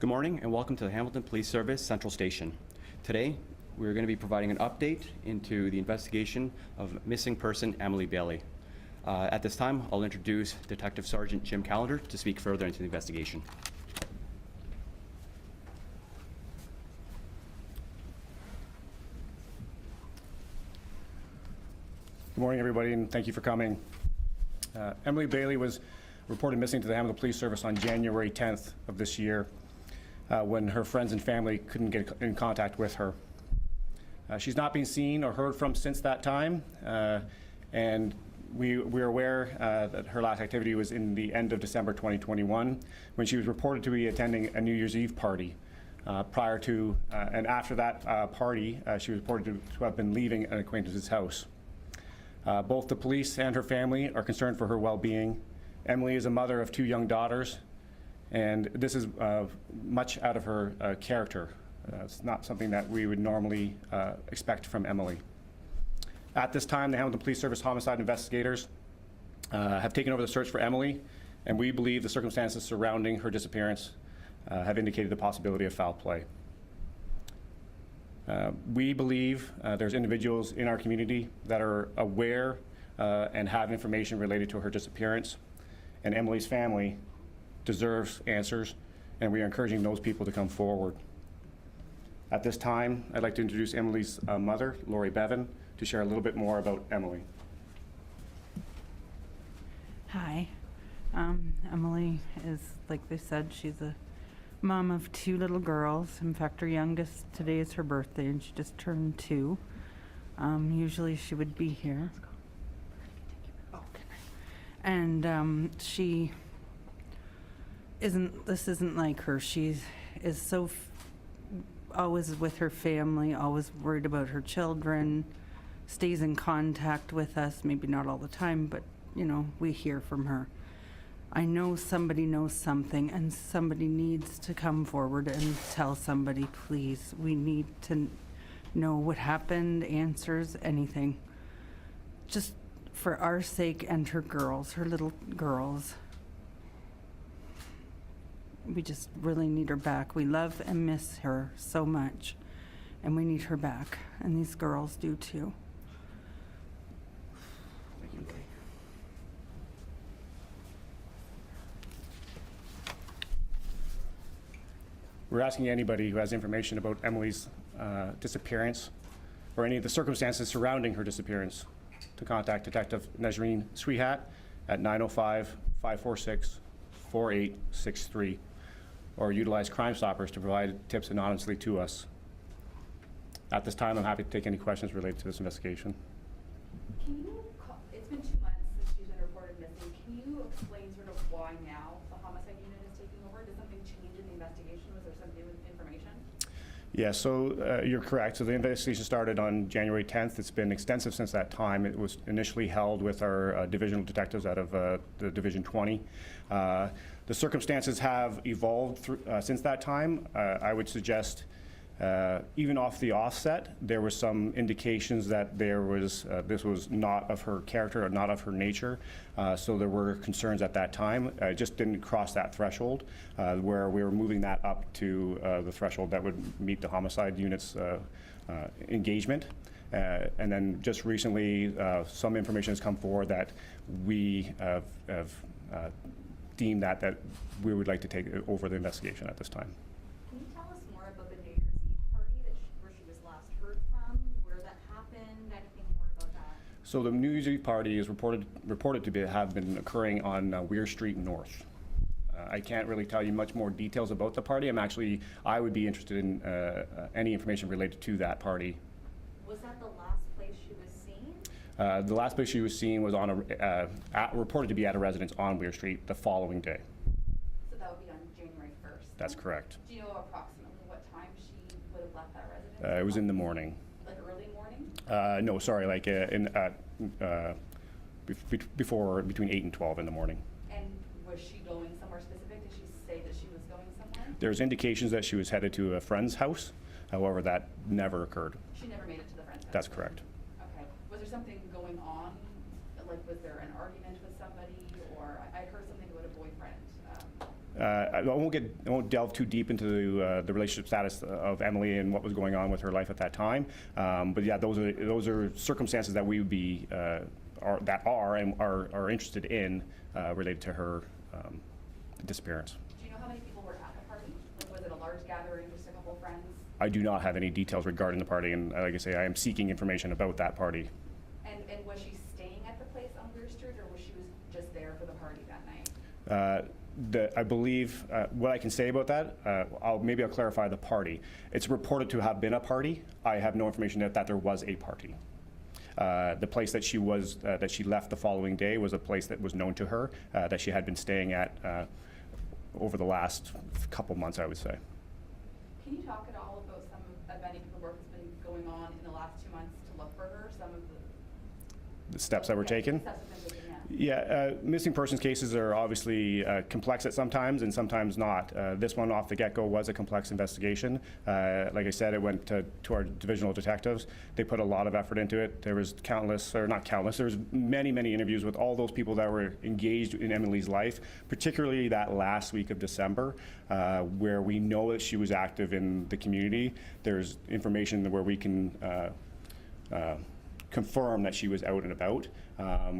Good morning and welcome to the Hamilton Police Service Central Station. Today, we're going to be providing an update into the investigation of missing person Emily Bailey. At this time, I'll introduce Detective Sergeant Jim Callender to speak further into the investigation. Good morning, everybody, and thank you for coming. Emily Bailey was reported missing to the Hamilton Police Service on January 10th of this year when her friends and family couldn't get in contact with her. She's not been seen or heard from since that time, and we're aware that her last activity was in the end of December 2021 when she was reported to be attending a New Year's Eve party. Prior to and after that party, she was reported to have been leaving an acquaintance's house. Both the police and her family are concerned for her well-being. Emily is a mother of 2 young daughters, and this is much out of her character. It's not something that we would normally expect from Emily. At this time, the Hamilton Police Service homicide investigators have taken over the search for Emily, and we believe the circumstances surrounding her disappearance have indicated the possibility of foul play. We believe there's individuals in our community that are aware and have information related to her disappearance, and Emily's family deserves answers, and we are encouraging those people to come forward. At this time, I'd like to introduce Emily's mother, Lori Bevan, to share a little bit more about Emily. Hi. Emily is, like they said, she's a mom of 2 little girls. In fact, her youngest, today is her birthday, and she just turned 2. Usually she would be here. And she this isn't like her. She is so always with her family, always worried about her children, stays in contact with us, maybe not all the time, but, you know, we hear from her. I know somebody knows something, and somebody needs to come forward and tell somebody, please. We need to know what happened, answers, anything. Just for our sake and her girls, her little girls. We just really need her back. We love and miss her so much, and we need her back, and these girls do too. We're asking anybody who has information about Emily's disappearance or any of the circumstances surrounding her disappearance to contact Detective Najreen Sweehat at 905-546-4863 or utilize Crime Stoppers to provide tips anonymously to us. At this time, I'm happy to take any questions related to this investigation. Can you, it's been 2 months since she's been reported missing. Can you explain sort of why now the homicide unit is taking over? Did something change in the investigation? Was there some new information? Yeah, so you're correct. So the investigation started on January 10th. It's been extensive since that time. It was initially held with our divisional detectives out of the Division 20. The circumstances have evolved since that time. I would suggest even off the offset, there were some indications that there was this was not of her character or not of her nature. So there were concerns at that time. It just didn't cross that threshold where we were moving that up to the threshold that would meet the homicide unit's engagement. And then just recently, some information has come forward that we have deemed that we would like to take over the investigation at this time. Can you tell us more about the New Year's Eve party where she was last heard from, where that happened, anything more about that? So the New Year's Eve party is reported to have been occurring on Weir Street North. I can't really tell you much more details about the party. I would be interested in any information related to that party. Was that the last place she was seen? The last place she was seen was on reported to be at a residence on Weir Street the following day. So that would be on January 1st? That's correct. Do you know approximately what time she would have left that residence? It was in the morning. Like early morning? No, sorry, like between 8 and 12 in the morning. And was she going somewhere specific? Did she say that she was going somewhere? There's indications that she was headed to a friend's house. However, that never occurred. She never made it to the friend's house? That's correct. Okay. Was there something going on? Like, was there an argument with somebody? Or I'd heard something about a boyfriend I won't delve too deep into the relationship status of Emily and what was going on with her life at that time. But yeah, those are circumstances that we would be are interested in related to her disappearance. Do you know how many people were at the party? Like, was it a large gathering, just a couple friends? I do not have any details regarding the party, and like I say, I am seeking information about that party. And was she staying at the place on Weir Street, or was she just there for the party that night? I believe what I can say about that. Maybe I'll clarify the party. It's reported to have been a party. I have no information that there was a party. The place that she was that she left the following day was a place that was known to her that she had been staying at over the last couple months, I would say. Can you talk at all about some of any of the work that's been going on in the last 2 months to look for her? Some of The steps that were taken. steps that have been taken, yeah. Yeah, missing persons cases are obviously complex at sometimes and sometimes not. This one off the get-go was a complex investigation. Like I said, it went to our divisional detectives. They put a lot of effort into it. There was countless, or not countless, there was many, many interviews with all those people that were engaged in Emily's life, particularly that last week of December, where we know that she was active in the community. There's information where we can confirm that she was out and about.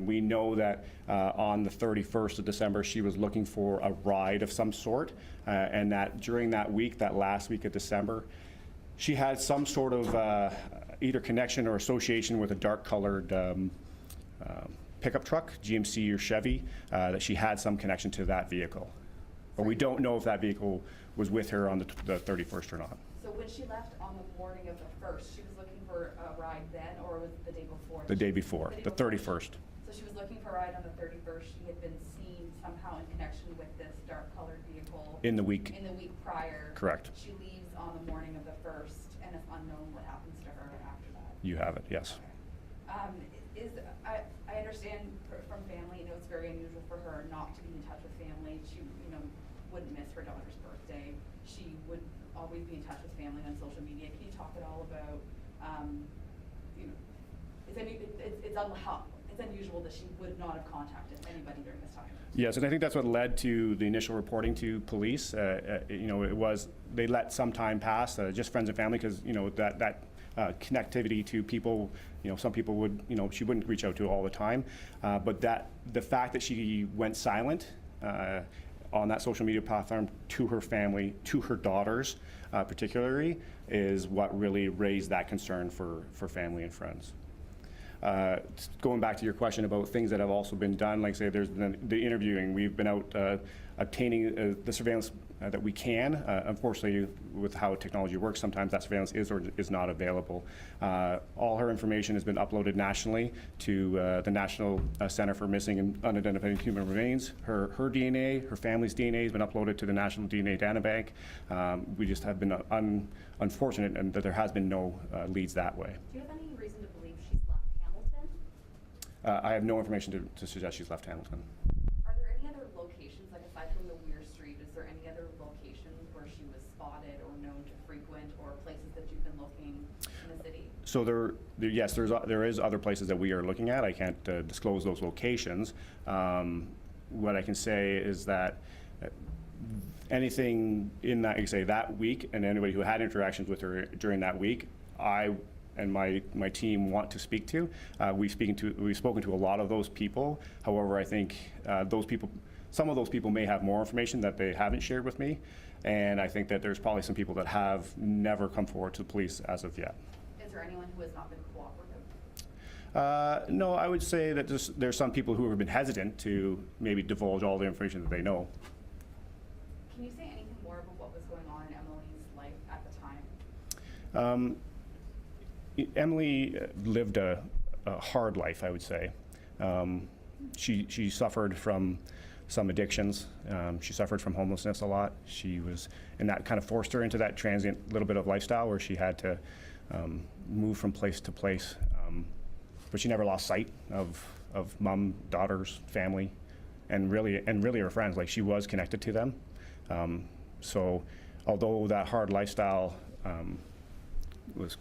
We know that on the 31st of December, she was looking for a ride of some sort, and that during that week, that last week of December, she had some sort of either connection or association with a dark-colored pickup truck, GMC or Chevy, that she had some connection to that vehicle. But we don't know if that vehicle was with her on the 31st or not. So when she left on the morning of the 1st, she was looking for a ride then, or was it the day before? The day before, the 31st. So she was looking for a ride on the 31st. She had been seen somehow in connection with this dark-colored vehicle. In the week. In the week prior. Correct. She leaves on the morning of the 1st, and it's unknown what happens to her after that. You have it, yes. I understand from family, it's very unusual for her not to be in touch with family. She, wouldn't miss her daughter's birthday. She would always be in touch with family on social media. Can you talk at all about, it's unusual that she would not have contacted anybody during this time. Yes, and I think that's what led to the initial reporting to police. It was, they let some time pass, just friends and family, because, that connectivity to people, some people would, she wouldn't reach out to all the time. But the fact that she went silent on that social media platform to her family, to her daughters particularly, is what really raised that concern for family and friends. Going back to your question about things that have also been done, like say there's been the interviewing. We've been out obtaining the surveillance that we can. Unfortunately, with how technology works, sometimes that surveillance is or is not available. All her information has been uploaded nationally to the National Center for Missing and Unidentified Human Remains. Her DNA, her family's DNA has been uploaded to the National DNA Databank. We just have been unfortunate and that there has been no leads that way. Do you have any reason to believe she's left Hamilton? I have no information to suggest she's left Hamilton. Are there any other locations, like aside from the Weir Street, is there any other locations where she was spotted or known to frequent, or places that you've been looking in the city? So yes, there is other places that we are looking at. I can't disclose those locations. What I can say is that anything in that, that week, and anybody who had interactions with her during that week, I and my team want to speak to. We've spoken to a lot of those people. However, I think some of those people may have more information that they haven't shared with me, and I think that there's probably some people that have never come forward to the police as of yet. Is there anyone who has not been cooperative? No, I would say that there's some people who have been hesitant to maybe divulge all the information that they know. Can you say anything more about what was going on in Emily's life at the time? Emily lived a hard life, I would say. She suffered from some addictions. She suffered from homelessness a lot. And that kind of forced her into that transient little bit of lifestyle where she had to move from place to place. But she never lost sight of mom, daughters, family, and really her friends. Like, she was connected to them. So although that hard lifestyle was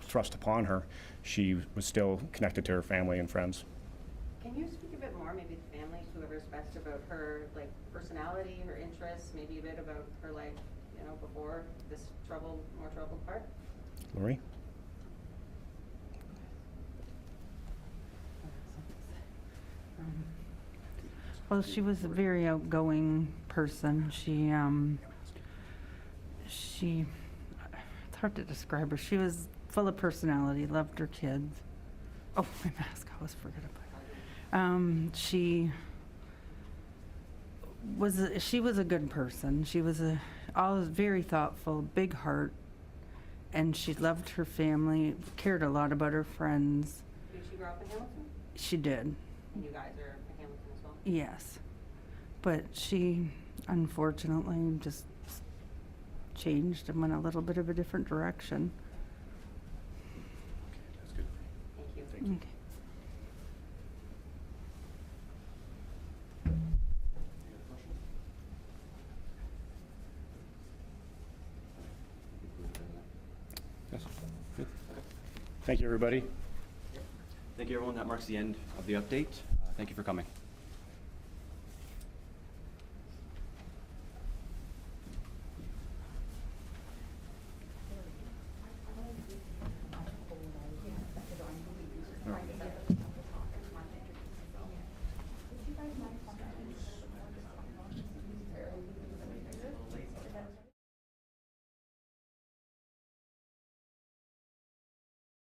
thrust upon her, she was still connected to her family and friends. Can you speak a bit more, maybe the family, whoever's best about her, like, personality, her interests, maybe a bit about her life, you know, before this more troubled part? Lori? Well, she was a very outgoing person. It's hard to describe her. She was full of personality, loved her kids. Oh, my mask, I always forget about it. She was a good person. She was always very thoughtful, big heart, and she loved her family, cared a lot about her friends. Did she grow up in Hamilton? She did. And you guys are in Hamilton as well? Yes, but she unfortunately just changed and went a little bit of a different direction. That's good. Thank you. Okay. Yes. Good. Thank you, everybody. Thank you, everyone. That marks the end of the update. Thank you for coming.